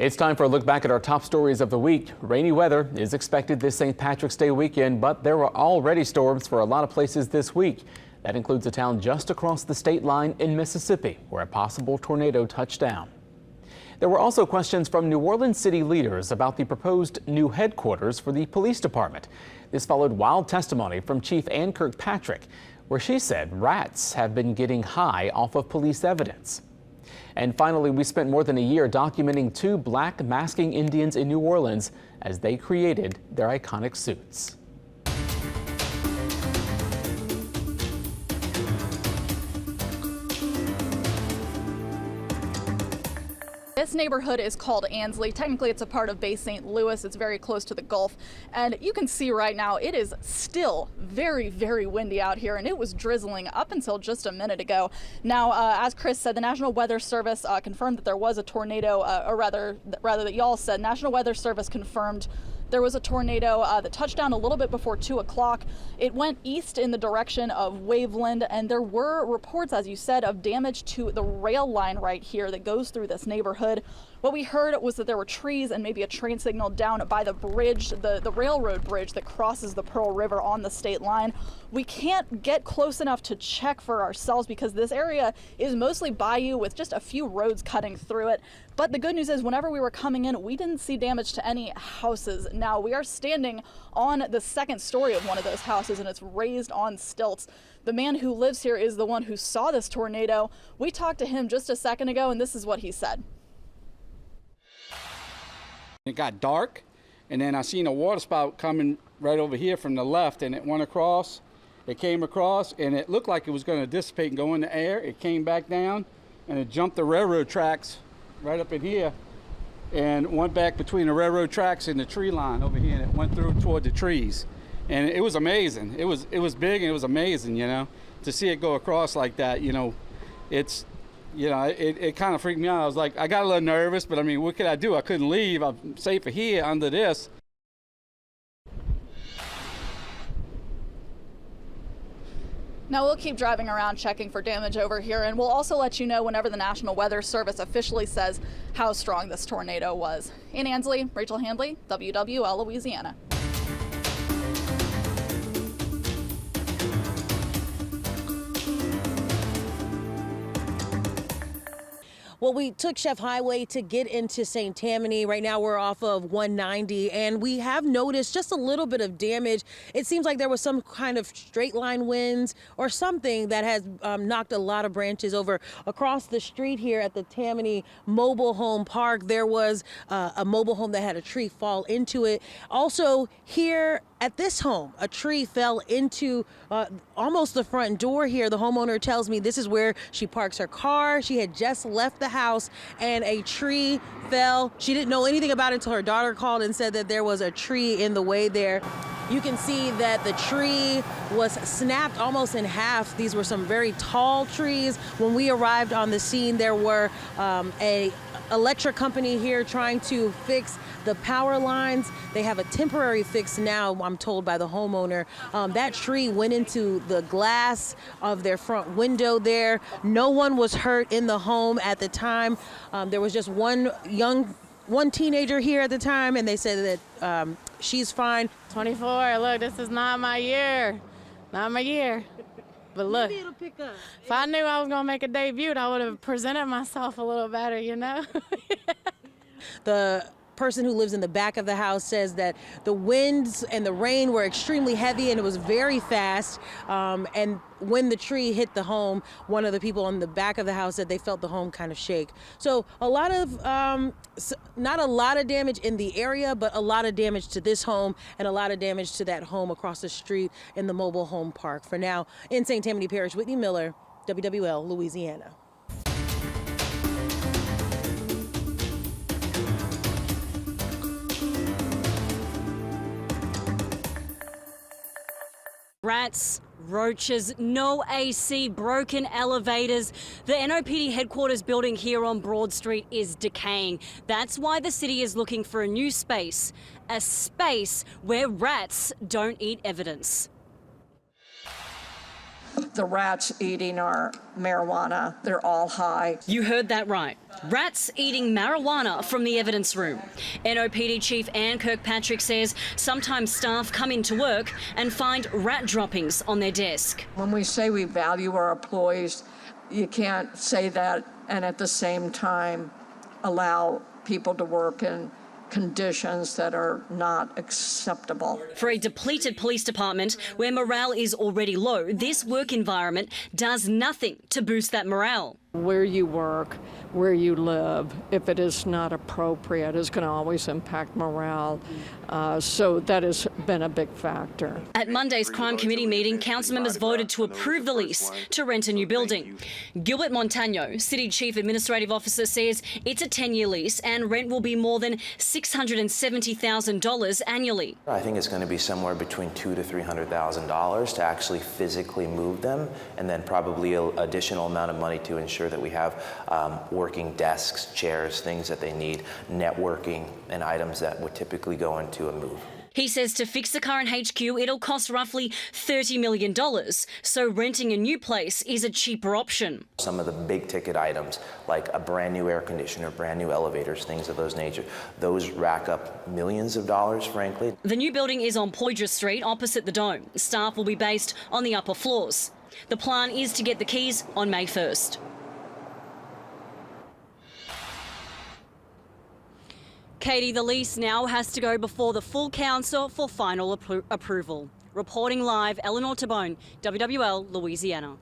It's time for a look back at our top stories of the week. Rainy weather is expected this St. Patrick's Day weekend, but there are already storms for a lot of places this week. That includes a town just across the state line in Mississippi, where a possible tornado touched down. There were also questions from New Orleans city leaders about the proposed new headquarters for the police department. This followed wild testimony from Chief Ann Kirkpatrick, where she said rats have been getting high off of police evidence. And finally, we spent more than a year documenting two black masking Indians in New Orleans as they created their iconic suits. This neighborhood is called Ansley. Technically, it's a part of Bay St. Louis. It's very close to the Gulf. And you can see right now it is still very, very windy out here, and it was drizzling up until just a minute ago. Now, as Chris said, the National Weather Service confirmed that there was a tornado, or rather that y'all said, National Weather Service confirmed there was a tornado that touched down a little bit before 2 o'clock. It went east in the direction of Waveland, and there were reports, as you said, of damage to the rail line right here that goes through this neighborhood. What we heard was that there were trees and maybe a train signal down by the bridge, the railroad bridge that crosses the Pearl River on the state line. We can't get close enough to check for ourselves because this area is mostly bayou with just a few roads cutting through it. But the good news is whenever we were coming in, we didn't see damage to any houses. Now, we are standing on the second story of one of those houses, and it's raised on stilts. The man who lives here is the one who saw this tornado. We talked to him just a second ago, and this is what he said. It got dark, and then I seen a water spout coming right over here from the left, and it went across. It came across, and it looked like it was going to dissipate and go in the air. It came back down, and it jumped the railroad tracks right up in here, and went back between the railroad tracks and the tree line over here, and it went through toward the trees. And it was amazing. It was big, and it was amazing, you know, to see it go across like that. You know, it's. You know, it kind of freaked me out. I was like, I got a little nervous, but I mean, what could I do? I couldn't leave. I'm safer here under this. Now, we'll keep driving around checking for damage over here, and we'll also let you know whenever the National Weather Service officially says how strong this tornado was. In Ansley, Rachel Handley, WWL Louisiana. Well, we took Chef Highway to get into St. Tammany. Right now we're off of 190, and we have noticed just a little bit of damage. It seems like there was some kind of straight line winds or something that has knocked a lot of branches over. Across the street here at the Tammany Mobile Home Park, there was a mobile home that had a tree fall into it. Also here at this home, a tree fell into almost the front door here. The homeowner tells me this is where she parks her car. She had just left the house and a tree fell. She didn't know anything about it until her daughter called and said that there was a tree in the way there. You can see that the tree was snapped almost in half. These were some very tall trees. When we arrived on the scene, there were a electric company here trying to fix the power lines. They have a temporary fix now, I'm told by the homeowner. That tree went into the glass of their front window there. No one was hurt in the home at the time. There was just one teenager here at the time, and they said that she's fine. 24, look, this is not my year. Not my year. But look, Maybe it'll pick up. If I knew I was gonna make a debut, I would have presented myself a little better, you know? The person who lives in the back of the house says that the winds and the rain were extremely heavy and it was very fast. And when the tree hit the home, one of the people on the back of the house said they felt the home kind of shake. So a lot of, not a lot of damage in the area, but a lot of damage to this home and a lot of damage to that home across the street in the mobile home park. For now, in St. Tammany Parish, Whitney Miller, WWL Louisiana. Rats, roaches, no AC, broken elevators. The NOPD headquarters building here on Broad Street is decaying. That's why the city is looking for a new space, a space where rats don't eat evidence. The rats eating our marijuana, they're all high. You heard that right. Rats eating marijuana from the evidence room. NOPD Chief Anne Kirkpatrick says sometimes staff come into work and find rat droppings on their desk. When we say we value our employees, you can't say that and at the same time allow people to work in conditions that are not acceptable. For a depleted police department where morale is already low, this work environment does nothing to boost that morale. Where you work, where you live, if it is not appropriate, is going to always impact morale. So that has been a big factor. At Monday's Crime Committee meeting, council members voted to approve the lease to rent a new building. Gilbert Montano, City Chief Administrative Officer, says it's a 10-year lease and rent will be more than $670,000 annually. I think it's going to be somewhere between $200,000 to $300,000 to actually physically move them, and then probably an additional amount of money to ensure that we have working desks, chairs, things that they need, networking, and items that would typically go into a move. He says to fix the current HQ, it'll cost roughly $30 million, so renting a new place is a cheaper option. Some of the big ticket items, like a brand new air conditioner, brand new elevators, things of those nature, those rack up millions of dollars, frankly. The new building is on Poydras Street, opposite the Dome. Staff will be based on the upper floors. The plan is to get the keys on May 1st. Katie, the lease now has to go before the full council for final approval. Reporting live, Eleanor Tabone, WWL Louisiana.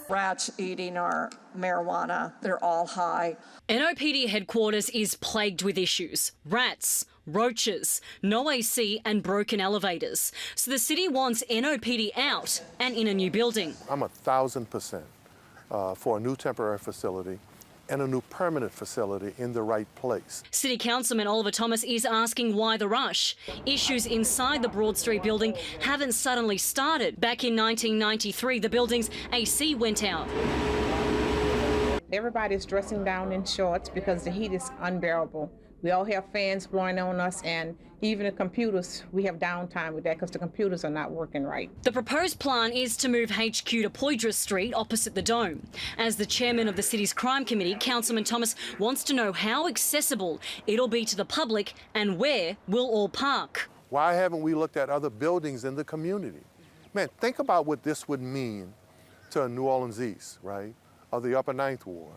Rats eating our marijuana, they're all high. NOPD headquarters is plagued with issues. Rats, roaches, no AC and broken elevators. So the city wants NOPD out and in a new building. I'm 1,000% for a new temporary facility and a new permanent facility in the right place. City Councilman Oliver Thomas is asking why the rush. Issues inside the Broad Street building haven't suddenly started. Back in 1993, the building's AC went out. Everybody's dressing down in shorts because the heat is unbearable. We all have fans blowing on us, and even the computers, we have downtime with that because the computers are not working right. The proposed plan is to move HQ to Poydras Street opposite the Dome. As the chairman of the city's crime committee, Councilman Thomas wants to know how accessible it'll be to the public and where we'll all park. Why haven't we looked at other buildings in the community? Man, think about what this would mean to New Orleans East, right? Or the Upper Ninth Ward.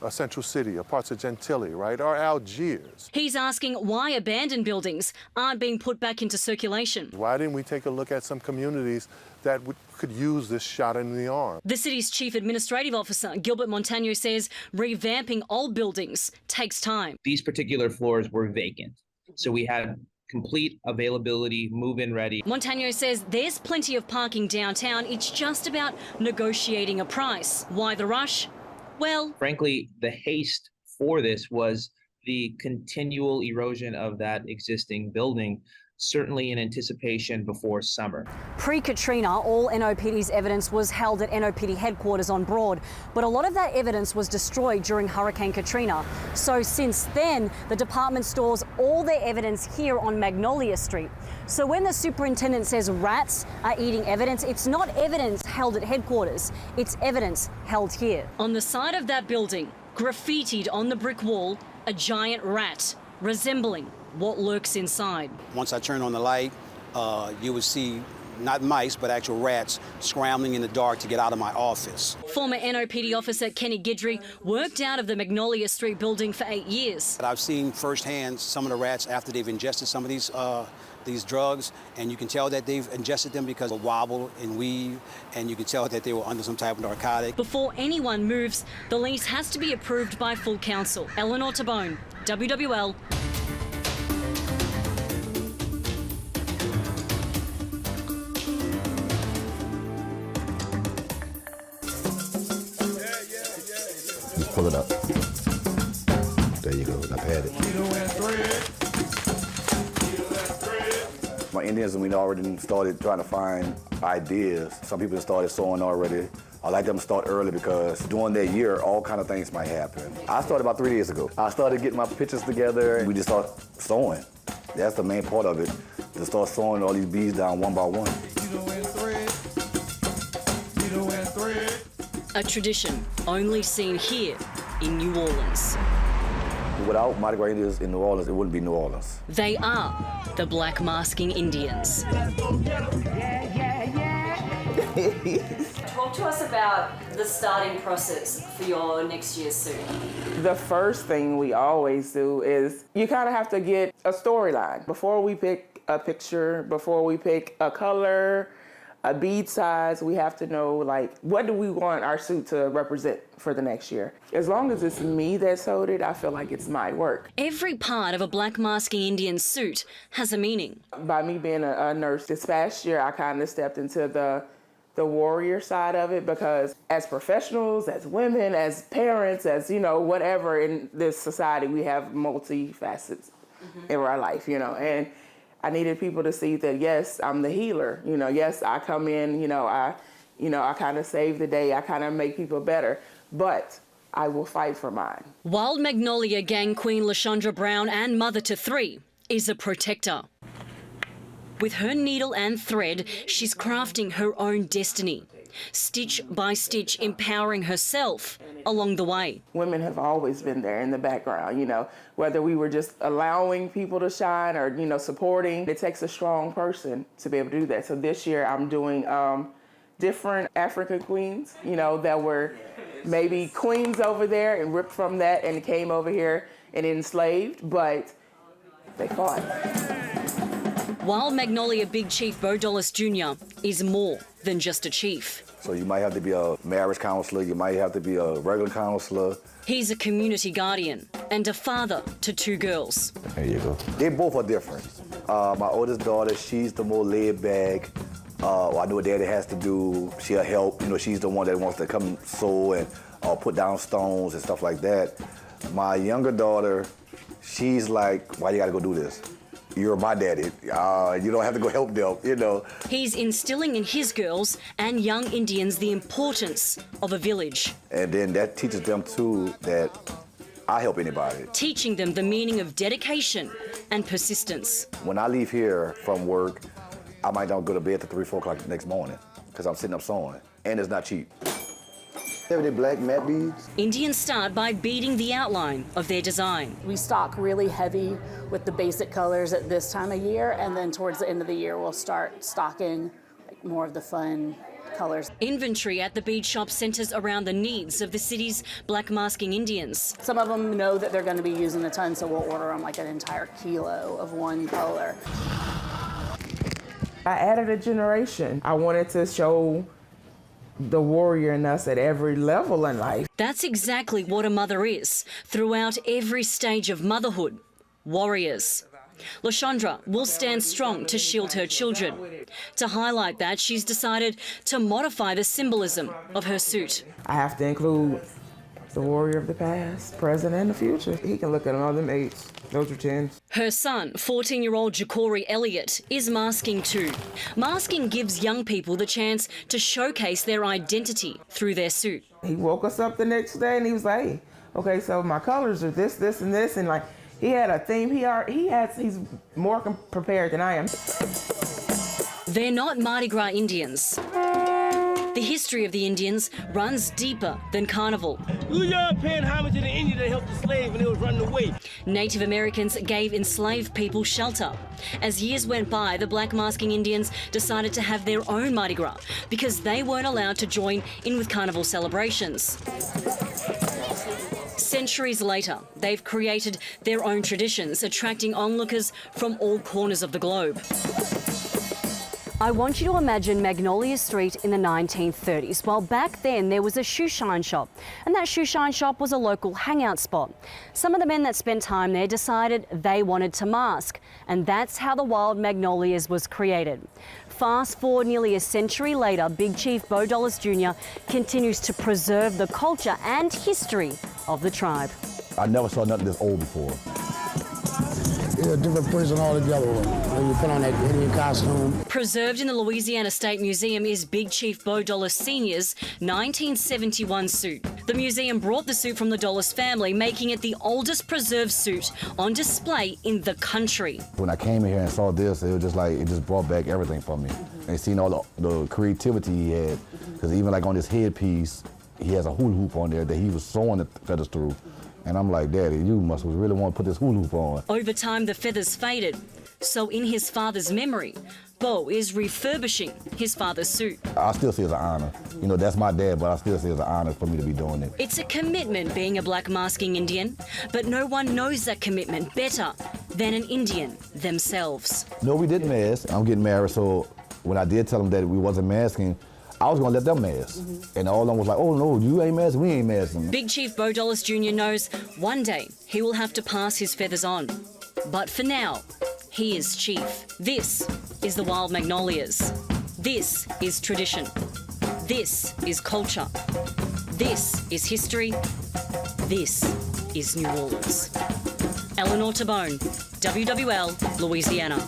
Central City, or parts of Gentilly, right, or Algiers. He's asking why abandoned buildings aren't being put back into circulation. Why didn't we take a look at some communities that could use this shot in the arm? The city's chief administrative officer, Gilbert Montano, says revamping old buildings takes time. These particular floors were vacant, so we had complete availability, move-in ready. Montano says there's plenty of parking downtown. It's just about negotiating a price. Why the rush? Well, frankly, the haste for this was the continual erosion of that existing building, certainly in anticipation before summer. Pre-Katrina, all NOPD's evidence was held at NOPD headquarters on Broad, but a lot of that evidence was destroyed during Hurricane Katrina. So since then, the department stores all their evidence here on Magnolia Street. So when the superintendent says rats are eating evidence, it's not evidence held at headquarters, it's evidence held here. On the side of that building, graffitied on the brick wall, a giant rat, resembling what lurks inside. Once I turn on the light, you would see not mice, but actual rats scrambling in the dark to get out of my office. Former NOPD officer Kenny Guidry worked out of the Magnolia Street building for 8 years. I've seen firsthand some of the rats after they've ingested some of these drugs, and you can tell that they've ingested them because of wobble and weave, and you can tell that they were under some type of narcotic. Before anyone moves, the lease has to be approved by full council. Eleanor Tabone, WWL. Pull it up. There you go. I've had it. my Indians, and we already started trying to find ideas. Some people started sewing already. I like them to start early because during that year, all kind of things might happen. I started about 3 days ago. I started getting my pictures together, and we just started sewing. That's the main part of it, to start sewing all these beads down one by one. A tradition only seen here in New Orleans. Without Mardi Gras Indians in New Orleans, it wouldn't be New Orleans. They are the Black Masking Indians. Talk to us about the starting process for your next year's suit. The first thing we always do is you kind of have to get a storyline. Before we pick a picture, before we pick a color, a bead size, we have to know, like, what do we want our suit to represent for the next year? As long as it's me that sewed it, I feel like it's my work. Every part of a Black Masking Indian suit has a meaning. By me being a nurse this past year, I kind of stepped into the warrior side of it, because as professionals, as women, as parents, as, you know, whatever in this society, we have multi-facets in our life, you know, and I needed people to see that, yes, I'm the healer, you know, yes, I come in, I kind of save the day, I kind of make people better, but I will fight for mine. Wild Magnolia gang queen LaShondra Brown, and mother to 3, is a protector. With her needle and thread, she's crafting her own destiny, stitch by stitch, empowering herself along the way. Women have always been there in the background, you know, whether we were just allowing people to shine or, you know, supporting. It takes a strong person to be able to do that. So this year I'm doing different African queens, you know, that were maybe queens over there and ripped from that and came over here and enslaved, but they fought. Wild Magnolia Big Chief Bo Dollis Jr. is more than just a chief. So you might have to be a marriage counselor, you might have to be a regular counselor. He's a community guardian and a father to 2 girls. There you go. They both are different. My oldest daughter, she's the more laid back. I know what daddy has to do. She'll help. You know, she's the one that wants to come sew and put down stones and stuff like that. My younger daughter, she's like, why you gotta go do this? You're my daddy. You don't have to go help them, you know. He's instilling in his girls and young Indians the importance of a village. And then that teaches them, too, that I help anybody. Teaching them the meaning of dedication and persistence. When I leave here from work, I might not go to bed till 3, 4 o'clock the next morning because I'm sitting up sewing. And it's not cheap. Everyday black matte beads. Indians start by beading the outline of their design. We stock really heavy with the basic colors at this time of year, and then towards the end of the year we'll start stocking more of the fun colors. Inventory at the bead shop centers around the needs of the city's Black Masking Indians. Some of them know that they're going to be using a ton, so we'll order them like an entire kilo of one color. I added a generation. I wanted to show the warrior in us at every level in life. That's exactly what a mother is throughout every stage of motherhood. Warriors. LaShondra will stand strong to shield her children. To highlight that, she's decided to modify the symbolism of her suit. I have to include the warrior of the past, present, and the future. He can look at all them 8s. Those are 10s. Her son, 14-year-old Ja'Cory Elliott, is masking too. Masking gives young people the chance to showcase their identity through their suit. He woke us up the next day and he was like, hey, okay, so my colors are this, this, and this, and like, he had a theme. He's more prepared than I am. They're not Mardi Gras Indians. The history of the Indians runs deeper than Carnival. Louisiana paying homage to the Indians that helped the slaves when they was running away. Native Americans gave enslaved people shelter. As years went by, the Black Masking Indians decided to have their own Mardi Gras because they weren't allowed to join in with Carnival celebrations. Centuries later, they've created their own traditions, attracting onlookers from all corners of the globe. I want you to imagine Magnolia Street in the 1930s. Well, back then there was a shoe shine shop, and that shoe shine shop was a local hangout spot. Some of the men that spent time there decided they wanted to mask, and that's how the Wild Magnolias was created. Fast forward nearly a century later, Big Chief Bo Dollis Jr. continues to preserve the culture and history of the tribe. I never saw nothing this old before. you're a different person altogether when you put on that Indian costume. Preserved in the Louisiana State Museum is Big Chief Bo Dollis Sr.'s 1971 suit. The museum brought the suit from the Dollis family, making it the oldest preserved suit on display in the country. When I came in here and saw this, it was just like, it just brought back everything for me. And seeing all the creativity he had, because even like on this headpiece, he has a hula hoop on there that he was sewing the feathers through. And I'm like, Daddy, you must really want to put this hula hoop on. Over time, the feathers faded. So in his father's memory, Bo is refurbishing his father's suit. I still see it as an honor. You know, that's my dad, but I still see it as an honor for me to be doing it. It's a commitment being a black masking Indian, but no one knows that commitment better than an Indian themselves. No, we didn't mask. I'm getting married, so when I did tell them that we wasn't masking, I was gonna let them mask. And all of them was like, oh no, you ain't masking, we ain't masking. Big Chief Bo Dollis Jr. knows one day he will have to pass his feathers on. But for now, he is chief. This is the Wild Magnolias. This is tradition. This is culture. This is history. This is New Orleans. Eleanor Tabone, WWL, Louisiana.